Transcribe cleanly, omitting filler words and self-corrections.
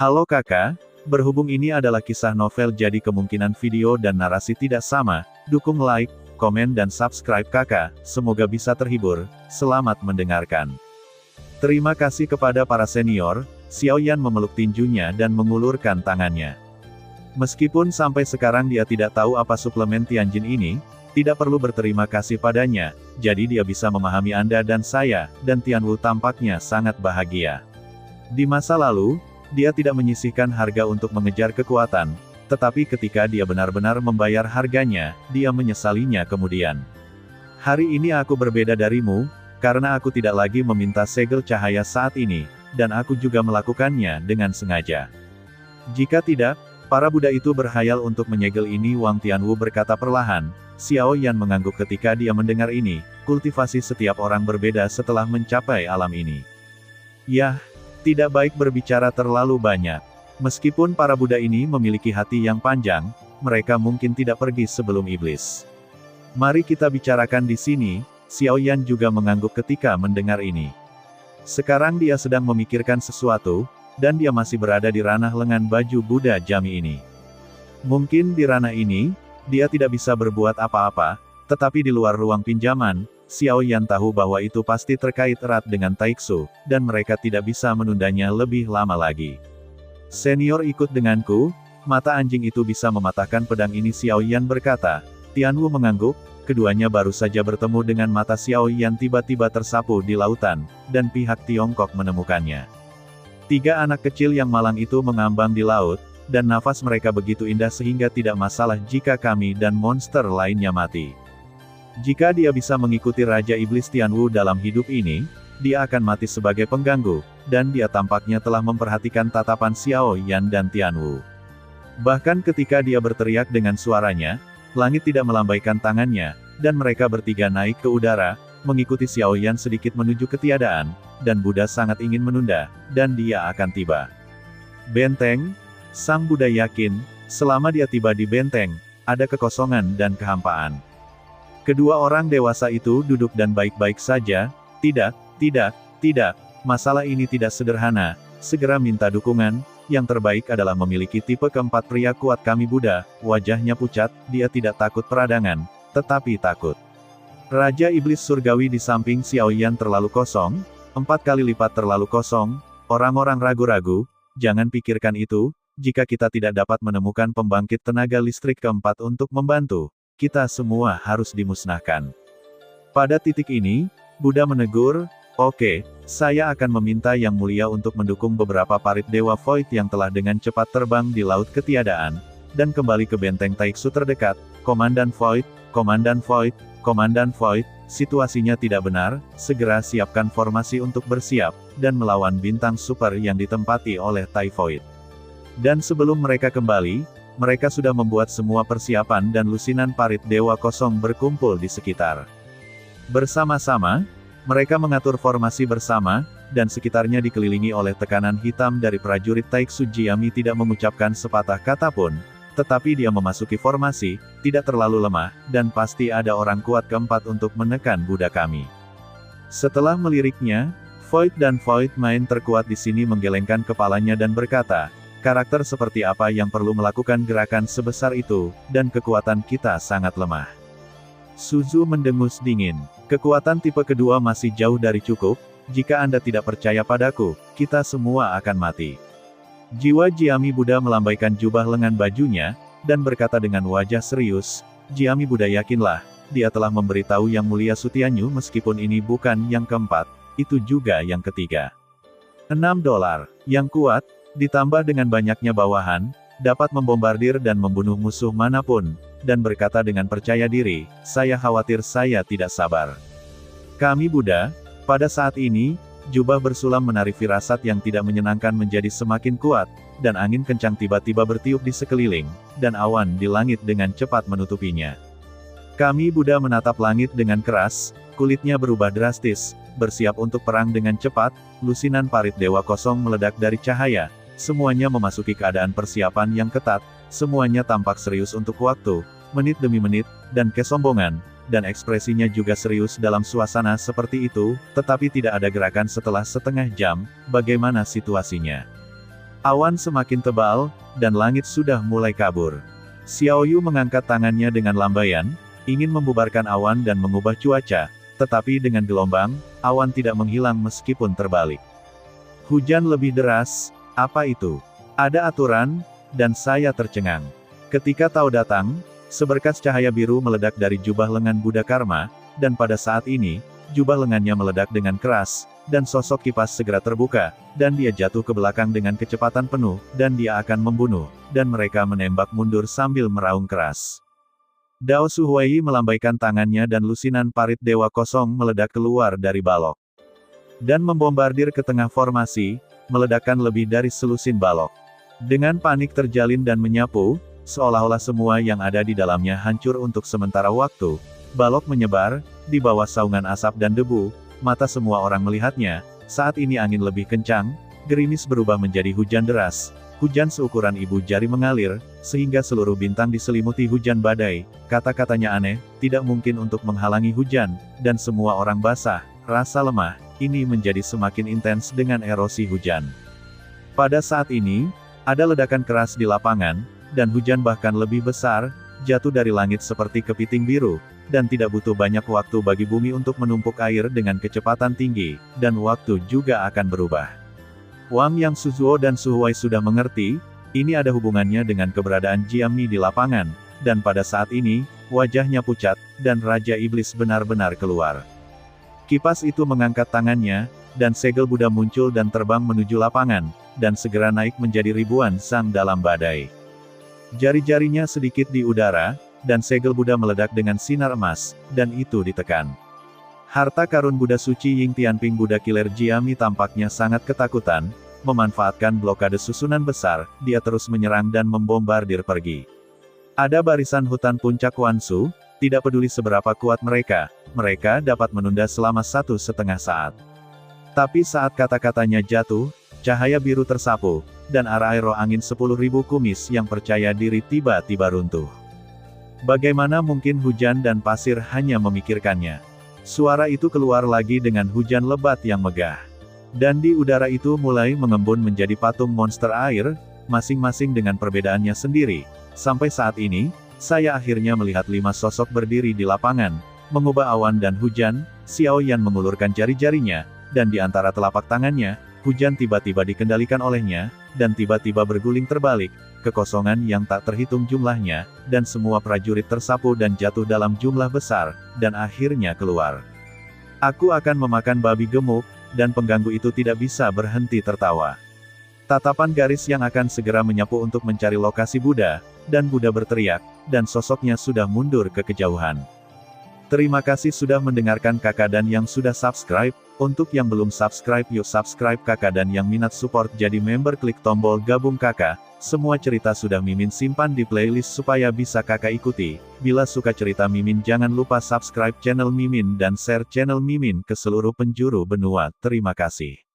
Halo kakak, berhubung ini adalah kisah novel jadi kemungkinan video dan narasi tidak sama, dukung like, komen dan subscribe kakak, semoga bisa terhibur, selamat mendengarkan. Terima kasih kepada para senior, Xiaoyan memeluk tinjunya dan mengulurkan tangannya. Meskipun sampai sekarang dia tidak tahu apa suplemen Tianjin ini, tidak perlu berterima kasih padanya, jadi dia bisa memahami Anda dan saya, dan Tianwu tampaknya sangat bahagia. Di masa lalu, dia tidak menyisihkan harga untuk mengejar kekuatan, tetapi ketika dia benar-benar membayar harganya, dia menyesalinya kemudian. Hari ini aku berbeda darimu, karena aku tidak lagi meminta segel cahaya saat ini, dan aku juga melakukannya dengan sengaja. Jika tidak, para Buddha itu berhayal untuk menyegel ini. Wang Tianwu berkata perlahan. Xiaoyan mengangguk ketika dia mendengar ini, kultivasi setiap orang berbeda setelah mencapai alam ini. Yah, tidak baik berbicara terlalu banyak. Meskipun para Buddha ini memiliki hati yang panjang, mereka mungkin tidak pergi sebelum iblis. Mari kita bicarakan di sini. Xiaoyan juga mengangguk ketika mendengar ini. Sekarang dia sedang memikirkan sesuatu, dan dia masih berada di ranah lengan baju Buddha Jami ini. Mungkin di ranah ini, dia tidak bisa berbuat apa-apa, tetapi di luar ruang pinjaman, Xiaoyan tahu bahwa itu pasti terkait erat dengan Taiksu, dan mereka tidak bisa menundanya lebih lama lagi. Senior ikut denganku, mata anjing itu bisa mematahkan pedang ini, Xiaoyan berkata. Tianwu mengangguk, keduanya baru saja bertemu dengan mata Xiaoyan tiba-tiba tersapu di lautan, dan pihak Tiongkok menemukannya. Tiga anak kecil yang malang itu mengambang di laut, dan nafas mereka begitu indah sehingga tidak masalah jika kami dan monster lainnya mati. Jika dia bisa mengikuti Raja Iblis Tianwu dalam hidup ini, dia akan mati sebagai pengganggu, dan dia tampaknya telah memperhatikan tatapan Xiaoyan dan Tianwu. Bahkan ketika dia berteriak dengan suaranya, langit tidak melambaikan tangannya, dan mereka bertiga naik ke udara, mengikuti Xiaoyan sedikit menuju ketiadaan, dan Buddha sangat ingin menunda, dan dia akan tiba. Benteng, sang Buddha yakin, selama dia tiba di benteng, ada kekosongan dan kehampaan. Kedua orang dewasa itu duduk dan baik-baik saja. Tidak, masalah ini tidak sederhana, segera minta dukungan. Yang terbaik adalah memiliki tipe keempat pria kuat kami Buddha. Wajahnya pucat, dia tidak takut peradangan, tetapi takut. Raja Iblis Surgawi di samping Xiaoyan terlalu kosong, 4 kali lipat terlalu kosong, orang-orang ragu-ragu, jangan pikirkan itu, jika kita tidak dapat menemukan pembangkit tenaga listrik keempat untuk membantu, kita semua harus dimusnahkan. Pada titik ini, Buddha menegur, oke, saya akan meminta Yang Mulia untuk mendukung beberapa parit Dewa Void yang telah dengan cepat terbang di laut ketiadaan, dan kembali ke benteng Taiksu terdekat. Komandan Void, Komandan Void, Komandan Void, situasinya tidak benar, segera siapkan formasi untuk bersiap, dan melawan bintang super yang ditempati oleh Tai Void. Dan sebelum mereka kembali, mereka sudah membuat semua persiapan dan lusinan parit Dewa Kosong berkumpul di sekitar. Bersama-sama, mereka mengatur formasi bersama, dan sekitarnya dikelilingi oleh tekanan hitam dari prajurit Taiksu. Jiami tidak mengucapkan sepatah kata pun, tetapi dia memasuki formasi, tidak terlalu lemah, dan pasti ada orang kuat keempat untuk menekan Buddha kami. Setelah meliriknya, Void dan Void Mind terkuat di sini menggelengkan kepalanya dan berkata, karakter seperti apa yang perlu melakukan gerakan sebesar itu, dan kekuatan kita sangat lemah. Suzu mendengus dingin. Kekuatan tipe kedua masih jauh dari cukup, jika Anda tidak percaya padaku, kita semua akan mati. Jiwa Jiami Buddha melambaikan jubah lengan bajunya, dan berkata dengan wajah serius, Jiami Buddha yakinlah, dia telah memberitahu Yang Mulia Sutianyu meskipun ini bukan yang keempat, itu juga yang ketiga. $6. Yang kuat, ditambah dengan banyaknya bawahan, dapat membombardir dan membunuh musuh manapun, dan berkata dengan percaya diri, saya khawatir saya tidak sabar. Kami Buddha, pada saat ini, jubah bersulam menarik firasat yang tidak menyenangkan menjadi semakin kuat, dan angin kencang tiba-tiba bertiup di sekeliling, dan awan di langit dengan cepat menutupinya. Kami Buddha menatap langit dengan keras, kulitnya berubah drastis, bersiap untuk perang dengan cepat, lusinan parit Dewa Kosong meledak dari cahaya, semuanya memasuki keadaan persiapan yang ketat, semuanya tampak serius untuk waktu, menit demi menit, dan kesombongan, dan ekspresinya juga serius dalam suasana seperti itu, tetapi tidak ada gerakan setelah setengah jam. Bagaimana situasinya? Awan semakin tebal, dan langit sudah mulai kabur. Xiaoyu mengangkat tangannya dengan lambaian, ingin membubarkan awan dan mengubah cuaca, tetapi dengan gelombang, awan tidak menghilang meskipun terbalik. Hujan lebih deras, apa itu? Ada aturan, dan saya tercengang. Ketika Tao datang, seberkas cahaya biru meledak dari jubah lengan Buddha Karma, dan pada saat ini, jubah lengannya meledak dengan keras, dan sosok kipas segera terbuka, dan dia jatuh ke belakang dengan kecepatan penuh, dan dia akan membunuh, dan mereka menembak mundur sambil meraung keras. Dao Suhuai melambaikan tangannya dan lusinan parit Dewa Kosong meledak keluar dari balok. Dan membombardir ke tengah formasi, meledakkan lebih dari selusin balok. Dengan panik terjalin dan menyapu, seolah-olah semua yang ada di dalamnya hancur untuk sementara waktu. Balok menyebar, di bawah saungan asap dan debu, mata semua orang melihatnya. Saat ini angin lebih kencang, gerimis berubah menjadi hujan deras. Hujan seukuran ibu jari mengalir, sehingga seluruh bintang diselimuti hujan badai. Kata-katanya aneh, tidak mungkin untuk menghalangi hujan, dan semua orang basah, rasa lemah, ini menjadi semakin intens dengan erosi hujan. Pada saat ini, ada ledakan keras di lapangan, dan hujan bahkan lebih besar, jatuh dari langit seperti kepiting biru, dan tidak butuh banyak waktu bagi bumi untuk menumpuk air dengan kecepatan tinggi, dan waktu juga akan berubah. Wang Yang Suzuo dan Suhuai sudah mengerti, ini ada hubungannya dengan keberadaan Jiami di lapangan, dan pada saat ini, wajahnya pucat, dan Raja Iblis benar-benar keluar. Kipas itu mengangkat tangannya, dan segel Buddha muncul dan terbang menuju lapangan, dan segera naik menjadi ribuan sang dalam badai. Jari-jarinya sedikit di udara, dan segel Buddha meledak dengan sinar emas, dan itu ditekan. Harta karun Buddha suci Ying Tianping Buddha Kiler Jiami tampaknya sangat ketakutan, memanfaatkan blokade susunan besar, dia terus menyerang dan membombardir pergi. Ada barisan hutan puncak Wansu, tidak peduli seberapa kuat mereka dapat menunda selama 1,5 saat. Tapi saat kata-katanya jatuh, cahaya biru tersapu, dan arai roh angin 10.000 kumis yang percaya diri tiba-tiba runtuh. Bagaimana mungkin hujan dan pasir hanya memikirkannya? Suara itu keluar lagi dengan hujan lebat yang megah. Dan di udara itu mulai mengembun menjadi patung monster air, masing-masing dengan perbedaannya sendiri. Sampai saat ini, saya akhirnya melihat 5 sosok berdiri di lapangan, mengubah awan dan hujan. Xiao Yan mengulurkan jari-jarinya, dan di antara telapak tangannya, hujan tiba-tiba dikendalikan olehnya, dan tiba-tiba berguling terbalik, kekosongan yang tak terhitung jumlahnya, dan semua prajurit tersapu dan jatuh dalam jumlah besar, dan akhirnya keluar. Aku akan memakan babi gemuk, dan pengganggu itu tidak bisa berhenti tertawa. Tatapan garis yang akan segera menyapu untuk mencari lokasi Buddha, dan Buddha berteriak, dan sosoknya sudah mundur ke kejauhan. Terima kasih sudah mendengarkan kakak dan yang sudah subscribe. Untuk yang belum subscribe yuk subscribe kakak dan yang minat support jadi member klik tombol gabung kakak. Semua cerita sudah Mimin simpan di playlist supaya bisa kakak ikuti. Bila suka cerita Mimin jangan lupa subscribe channel Mimin dan share channel Mimin ke seluruh penjuru benua. Terima kasih.